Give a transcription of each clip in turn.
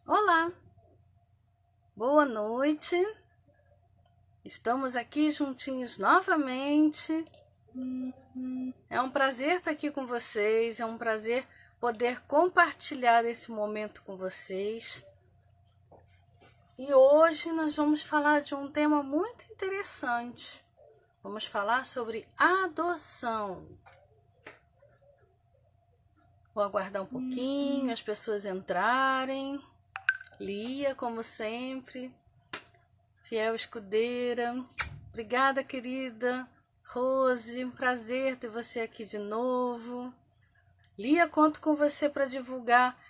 Olá, boa noite. Estamos aqui juntinhos novamente. É um prazer estar aqui com vocês, é um prazer poder compartilhar esse momento com vocês. E hoje nós vamos falar de um tema muito interessante. Vamos falar sobre adoção. Vou aguardar um pouquinho as pessoas entrarem. Lia, como sempre, fiel escudeira. Obrigada, querida Rose. Um prazer ter você aqui de novo. Lia, conto com você para divulgar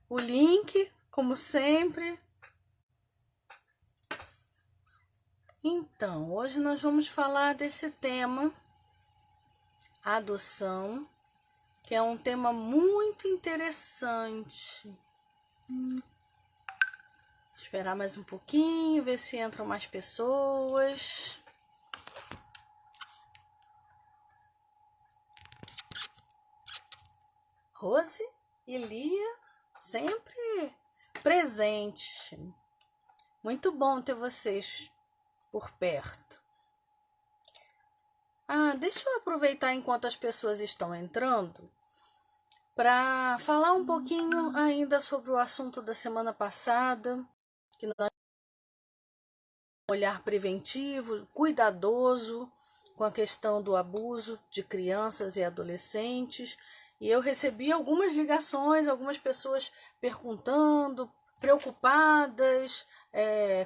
o link, como sempre. Então, hoje nós vamos falar desse tema, adoção, que é um tema muito interessante. Esperar mais um pouquinho, ver se entram mais pessoas. Rose e Lia sempre presentes. Muito bom ter vocês por perto. Deixa eu aproveitar enquanto as pessoas estão entrando para falar um pouquinho ainda sobre o assunto da semana passada, que nós um olhar preventivo, cuidadoso com a questão do abuso de crianças e adolescentes. E eu recebi algumas ligações, algumas pessoas perguntando, preocupadas,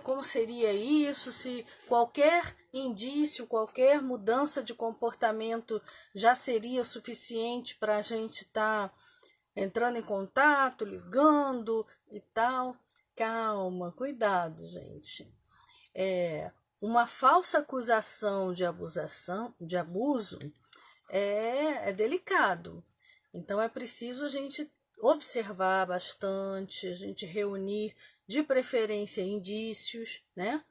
como seria isso, se qualquer indício, qualquer mudança de comportamento já seria o suficiente para a gente estar entrando em contato, ligando e tal. Calma, cuidado, gente. Uma falsa acusação de abuso é delicado. Então é preciso a gente observar bastante, a gente reunir de preferência indícios, né?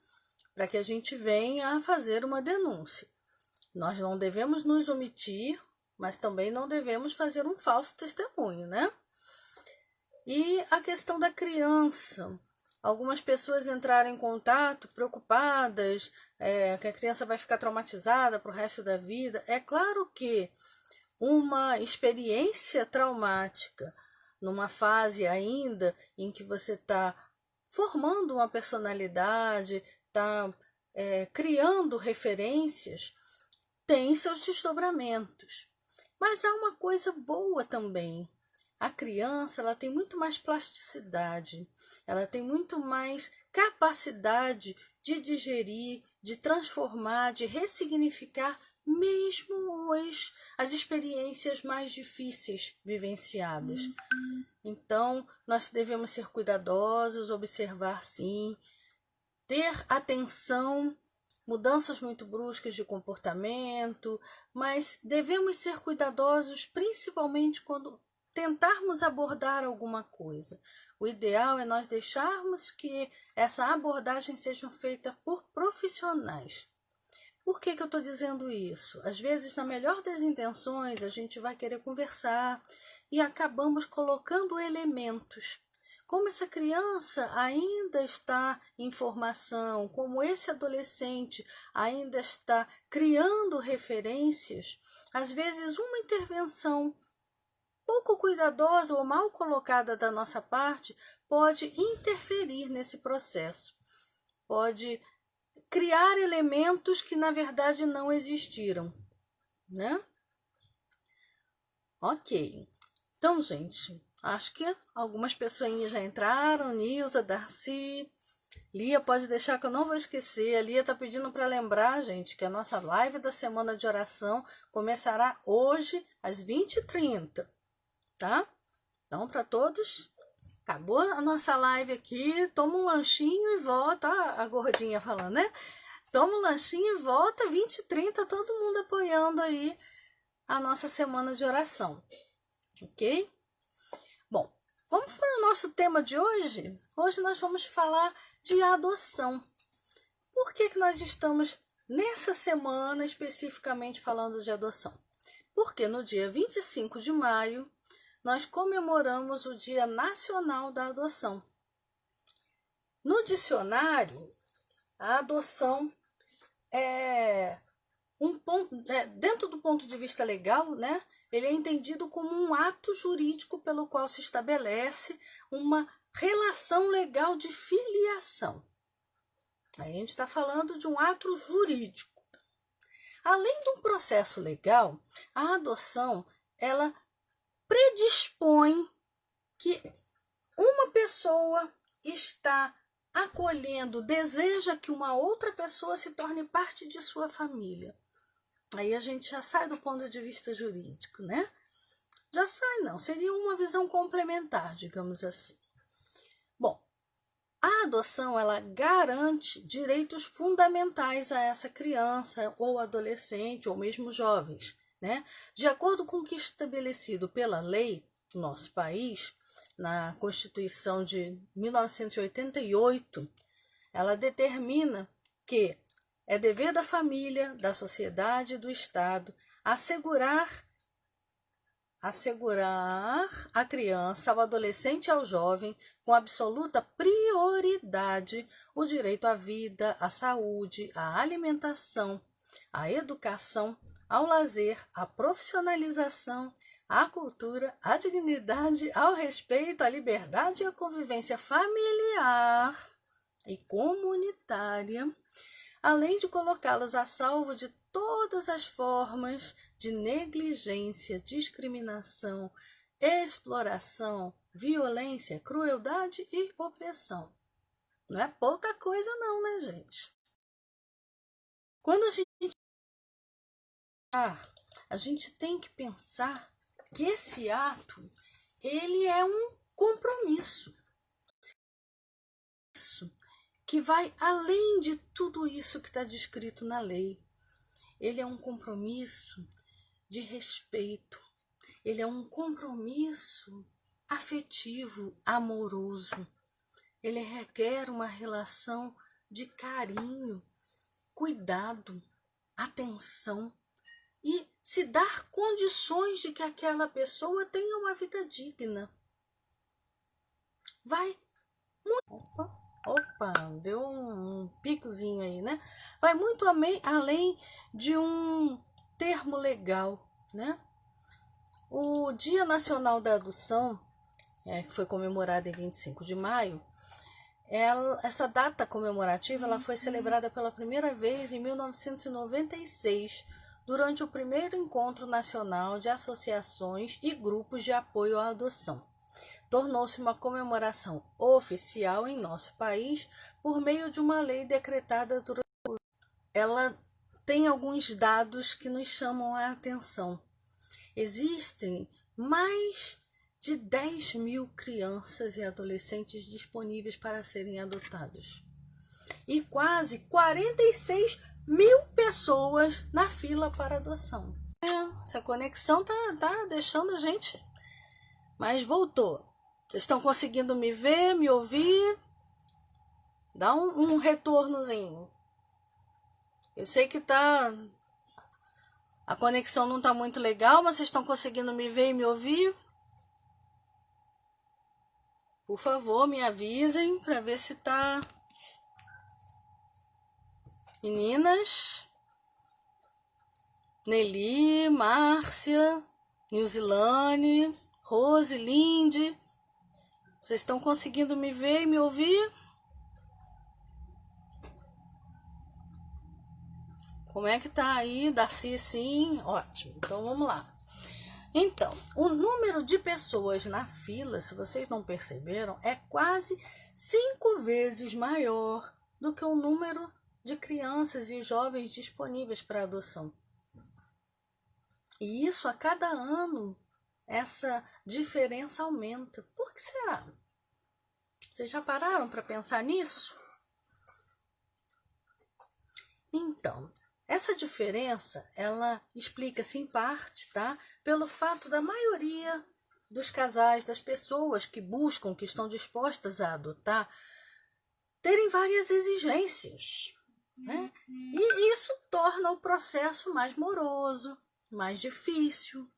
Para que a gente venha a fazer uma denúncia. Nós não devemos nos omitir, mas também não devemos fazer um falso testemunho, né? E a questão da criança. Algumas pessoas entraram em contato preocupadas, que a criança vai ficar traumatizada para o resto da vida. É claro que uma experiência traumática, numa fase ainda em que você está formando uma personalidade, está criando referências, tem seus desdobramentos. Mas há uma coisa boa também. A criança, ela tem muito mais plasticidade, ela tem muito mais capacidade de digerir, de transformar, de ressignificar mesmo as experiências mais difíceis vivenciadas. Então, nós devemos ser cuidadosos, observar sim, ter atenção, mudanças muito bruscas de comportamento, mas devemos ser cuidadosos principalmente quando tentarmos abordar alguma coisa. O ideal é nós deixarmos que essa abordagem seja feita por profissionais. Por que eu estou dizendo isso? Às vezes, na melhor das intenções, a gente vai querer conversar e acabamos colocando elementos. Como essa criança ainda está em formação, como esse adolescente ainda está criando referências, às vezes uma intervenção pouco cuidadosa ou mal colocada da nossa parte pode interferir nesse processo, pode criar elementos que na verdade não existiram, né? Ok. Então, gente, acho que algumas pessoinhas já entraram, Nilza, Darcy, Lia, pode deixar que eu não vou esquecer. A Lia tá pedindo para lembrar, gente, que a nossa live da semana de oração começará hoje às 20h30, tá? Então, para todos, acabou a nossa live aqui, toma um lanchinho e volta, a gordinha falando, né? Toma um lanchinho e volta, 20h30, todo mundo apoiando aí a nossa semana de oração, ok? Bom, vamos para o nosso tema de hoje? Hoje nós vamos falar de adoção. Por que nós estamos nessa semana especificamente falando de adoção? Porque no dia 25 de maio nós comemoramos o Dia Nacional da Adoção. No dicionário, a adoção é dentro do ponto de vista legal, né? Ele é entendido como um ato jurídico pelo qual se estabelece uma relação legal de filiação. Aí a gente está falando de um ato jurídico. Além de um processo legal, a adoção ela predispõe que uma pessoa está acolhendo, deseja que uma outra pessoa se torne parte de sua família. Aí a gente já sai do ponto de vista jurídico, né? Já sai, não. Seria uma visão complementar, digamos assim. Bom, a adoção, ela garante direitos fundamentais a essa criança, ou adolescente, ou mesmo jovens, né? De acordo com o que é estabelecido pela lei do nosso país, na Constituição de 1988, ela determina que é dever da família, da sociedade e do Estado assegurar a criança, ao adolescente e ao jovem, com absoluta prioridade, o direito à vida, à saúde, à alimentação, à educação, ao lazer, à profissionalização, à cultura, à dignidade, ao respeito, à liberdade e à convivência familiar e comunitária, além de colocá-los a salvo de todas as formas de negligência, discriminação, exploração, violência, crueldade e opressão. Não é pouca coisa não, né, gente? Quando a gente tem que pensar que esse ato, ele é um compromisso. Que vai além de tudo isso que está descrito na lei. Ele é um compromisso de respeito, ele é um compromisso afetivo, amoroso. Ele requer uma relação de carinho, cuidado, atenção e se dar condições de que aquela pessoa tenha uma vida digna. Vai muito... Opa, deu um picozinho aí, né? Vai muito além de um termo legal, né? O Dia Nacional da Adoção, que foi comemorado em 25 de maio, essa data comemorativa ela foi celebrada pela primeira vez em 1996, durante o primeiro Encontro Nacional de Associações e Grupos de Apoio à Adoção. Tornou-se uma comemoração oficial em nosso país por meio de uma lei decretada durante... Ela tem alguns dados que nos chamam a atenção. Existem mais de 10.000 crianças e adolescentes disponíveis para serem adotados. E quase 46.000 pessoas na fila para adoção. Essa conexão tá deixando a gente... Mas voltou. Vocês estão conseguindo me ver, me ouvir? Dá um retornozinho. Eu sei que a conexão não tá muito legal, mas vocês estão conseguindo me ver e me ouvir? Por favor, me avisem para ver se tá... Meninas, Nelly, Márcia, Nilzilane, Rose, Lindy, vocês estão conseguindo me ver e me ouvir? Como é que tá aí? Darcy, sim? Ótimo. Então, vamos lá. Então, o número de pessoas na fila, se vocês não perceberam, é quase 5 vezes maior do que o número de crianças e jovens disponíveis para adoção. E isso, a cada ano, essa diferença aumenta. Por que será? Vocês já pararam para pensar nisso? Então, essa diferença, ela explica-se em parte, tá? Pelo fato da maioria dos casais, das pessoas que buscam, que estão dispostas a adotar, terem várias exigências, né? E isso torna o processo mais moroso, mais difícil.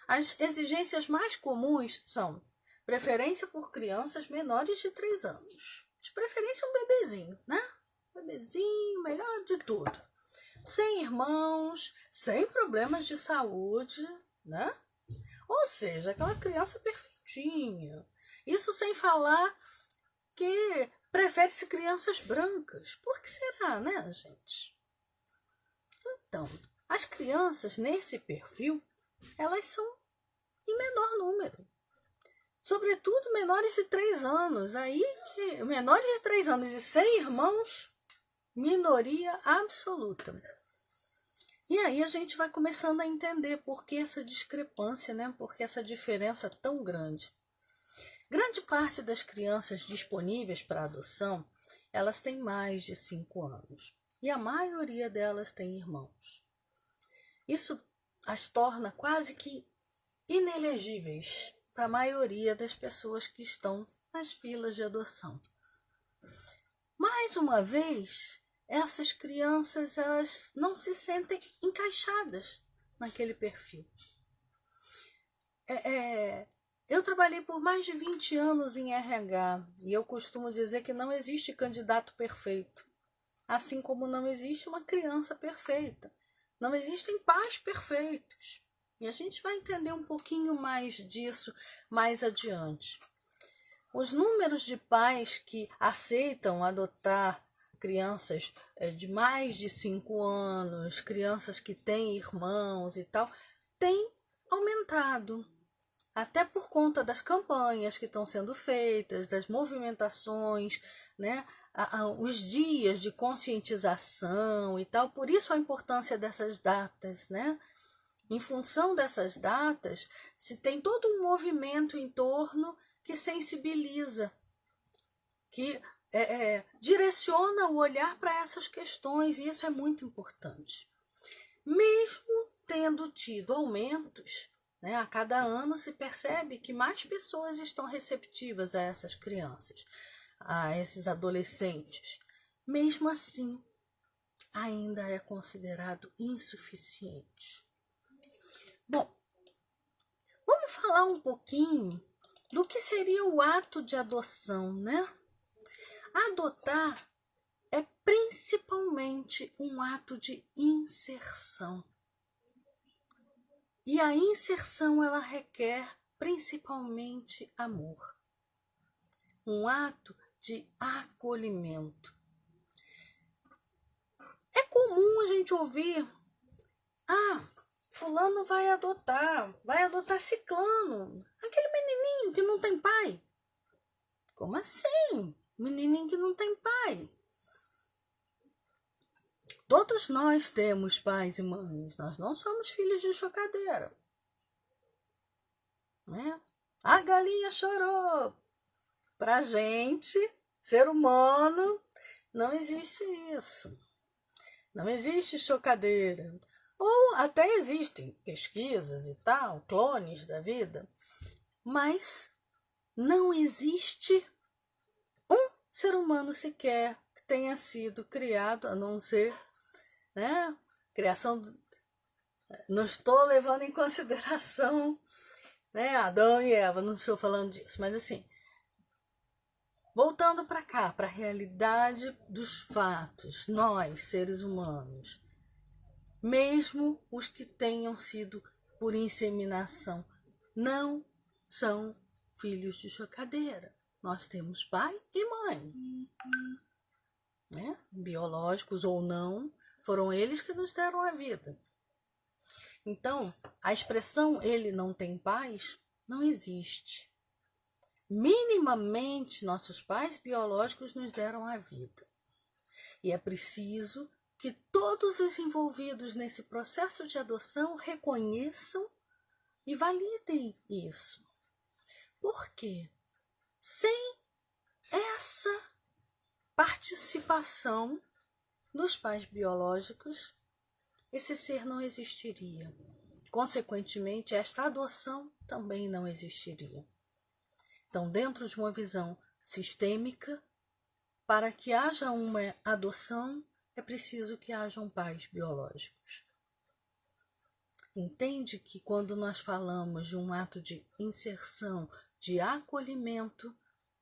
As exigências mais comuns são preferência por crianças menores de 3 anos, De preferência um bebezinho, né? Bebezinho, melhor de tudo. Sem irmãos, sem problemas de saúde, né? Ou seja, aquela criança perfeitinha. Isso sem falar que prefere-se crianças brancas. Por que será, né, gente? Então, as crianças nesse perfil, elas são em menor número. Sobretudo menores de 3 anos. Aí que menores de 3 anos e sem irmãos, minoria absoluta. E aí a gente vai começando a entender por que essa discrepância, né? Por que essa diferença tão grande. Grande parte das crianças disponíveis para adoção, elas têm mais de 5 anos. E a maioria delas tem irmãos. Isso as torna quase que inelegíveis para a maioria das pessoas que estão nas filas de adoção. Mais uma vez, essas crianças elas não se sentem encaixadas naquele perfil. Eu trabalhei por mais de 20 anos em RH e eu costumo dizer que não existe candidato perfeito, assim como não existe uma criança perfeita. Não existem pais perfeitos. E a gente vai entender um pouquinho mais disso mais adiante. Os números de pais que aceitam adotar crianças de mais de 5 anos, crianças que têm irmãos e tal, tem aumentado. Até por conta das campanhas que estão sendo feitas, das movimentações, né? Os dias de conscientização e tal. Por isso a importância dessas datas, né? Em função dessas datas, se tem todo um movimento em torno que sensibiliza, que direciona o olhar para essas questões, e isso é muito importante. Mesmo tendo tido aumentos, né, a cada ano se percebe que mais pessoas estão receptivas a essas crianças, a esses adolescentes. Mesmo assim, ainda é considerado insuficiente. Bom, vamos falar um pouquinho do que seria o ato de adoção, né? Adotar é principalmente um ato de inserção. E a inserção ela requer principalmente amor. Um ato de acolhimento. É comum a gente ouvir: fulano vai adotar ciclano, aquele menininho que não tem pai. Como assim? Menininho que não tem pai. Todos nós temos pais e mães, nós não somos filhos de chocadeira. Né? A galinha chorou. Pra gente, ser humano, não existe isso. Não existe chocadeira. Ou até existem pesquisas e tal, clones da vida, mas não existe um ser humano sequer que tenha sido criado, a não ser, né, criação. Não estou levando em consideração, né, Adão e Eva, não estou falando disso, mas assim, voltando para cá, para a realidade dos fatos, nós, seres humanos, mesmo os que tenham sido por inseminação, não são filhos de chocadeira. Nós temos pai e mãe, né? Biológicos ou não, foram eles que nos deram a vida. Então, a expressão ele não tem pais não existe. Minimamente, nossos pais biológicos nos deram a vida. E é preciso que todos os envolvidos nesse processo de adoção reconheçam e validem isso. Por quê? Sem essa participação dos pais biológicos, esse ser não existiria. Consequentemente, esta adoção também não existiria. Então, dentro de uma visão sistêmica, para que haja uma adoção, é preciso que hajam pais biológicos. Entende que quando nós falamos de um ato de inserção, de acolhimento,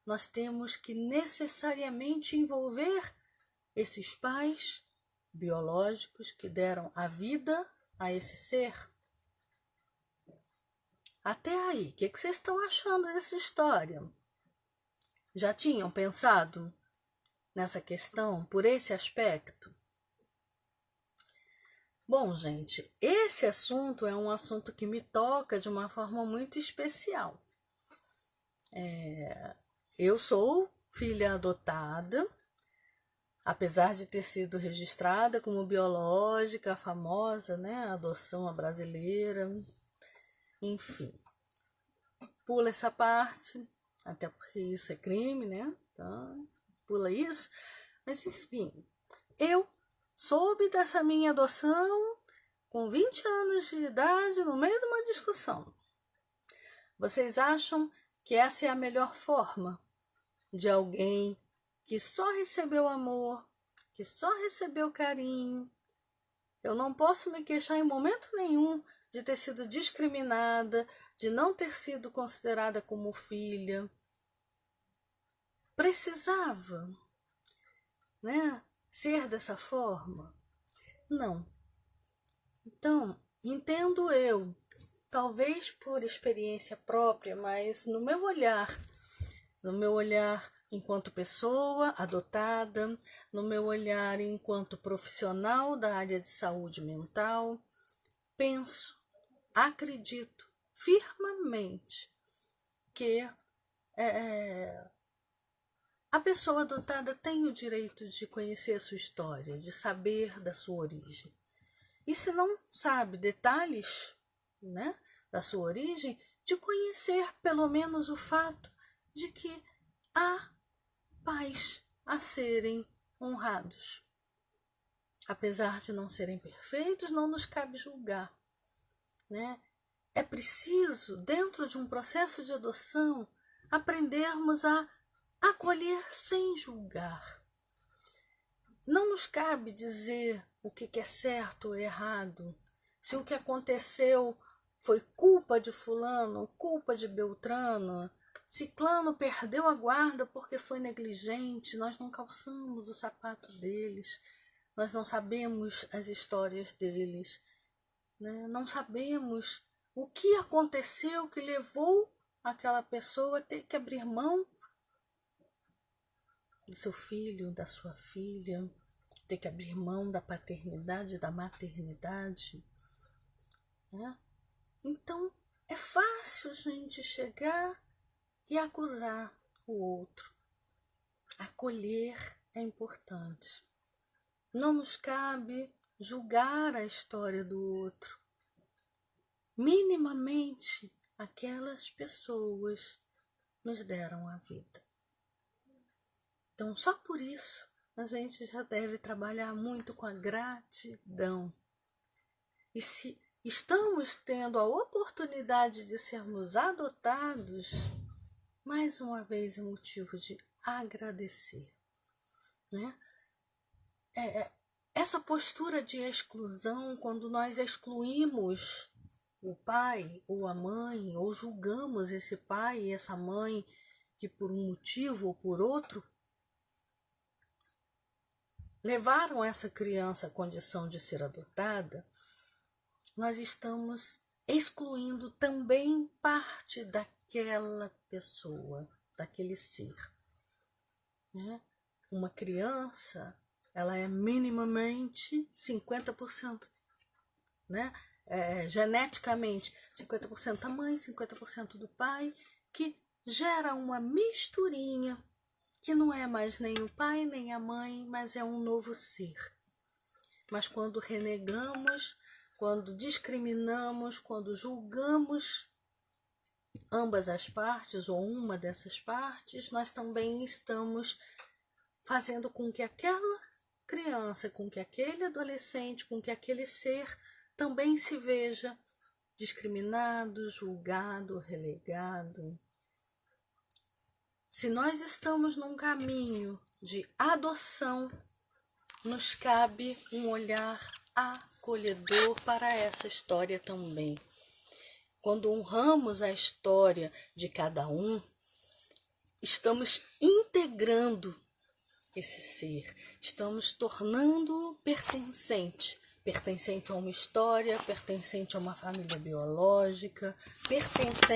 nós temos que necessariamente envolver esses pais biológicos que deram a vida a esse ser? Até aí, o que vocês estão achando dessa história? Já tinham pensado nessa questão por esse aspecto? Bom, gente, esse assunto é um assunto que me toca de uma forma muito especial. Eu sou filha adotada, apesar de ter sido registrada como biológica, a famosa, né, adoção à brasileira, enfim. Pula essa parte, até porque isso é crime, né? Então, pula isso. Mas, enfim, eu soube dessa minha adoção com 20 anos de idade no meio de uma discussão. Vocês acham que essa é a melhor forma de alguém que só recebeu amor, que só recebeu carinho? Eu não posso me queixar em momento nenhum de ter sido discriminada, de não ter sido considerada como filha. Precisava, né, ser dessa forma? Não. Então, entendo eu, talvez por experiência própria, mas no meu olhar enquanto pessoa adotada, no meu olhar enquanto profissional da área de saúde mental, penso, acredito firmemente que a pessoa adotada tem o direito de conhecer a sua história, de saber da sua origem. E se não sabe detalhes, né, da sua origem, de conhecer pelo menos o fato de que há pais a serem honrados. Apesar de não serem perfeitos, não nos cabe julgar, né? É preciso, dentro de um processo de adoção, aprendermos a acolher sem julgar. Não nos cabe dizer o que é certo ou errado, se o que aconteceu foi culpa de fulano, culpa de Beltrano, ciclano perdeu a guarda porque foi negligente, nós não calçamos o sapato deles, nós não sabemos as histórias deles, né? Não sabemos o que aconteceu que levou aquela pessoa a ter que abrir mão do seu filho, da sua filha, ter que abrir mão da paternidade, da maternidade, né? Então, é fácil a gente chegar e acusar o outro. Acolher é importante. Não nos cabe julgar a história do outro. Minimamente, aquelas pessoas nos deram a vida. Então, só por isso, a gente já deve trabalhar muito com a gratidão. E se estamos tendo a oportunidade de sermos adotados, mais uma vez é motivo de agradecer, né? Essa postura de exclusão, quando nós excluímos o pai ou a mãe, ou julgamos esse pai e essa mãe que por um motivo ou por outro levaram essa criança à condição de ser adotada, nós estamos excluindo também parte daquela pessoa, daquele ser, né? Uma criança, ela é minimamente 50%, né? Geneticamente, 50% da mãe, 50% do pai, que gera uma misturinha, que não é mais nem o pai nem a mãe, mas é um novo ser. Mas quando renegamos, quando discriminamos, quando julgamos ambas as partes ou uma dessas partes, nós também estamos fazendo com que aquela criança, com que aquele adolescente, com que aquele ser também se veja discriminado, julgado, relegado. Se nós estamos num caminho de adoção, nos cabe um olhar acolhedor para essa história também. Quando honramos a história de cada um estamos integrando esse ser, estamos tornando pertencente a uma história, pertencente a uma família biológica, pertencente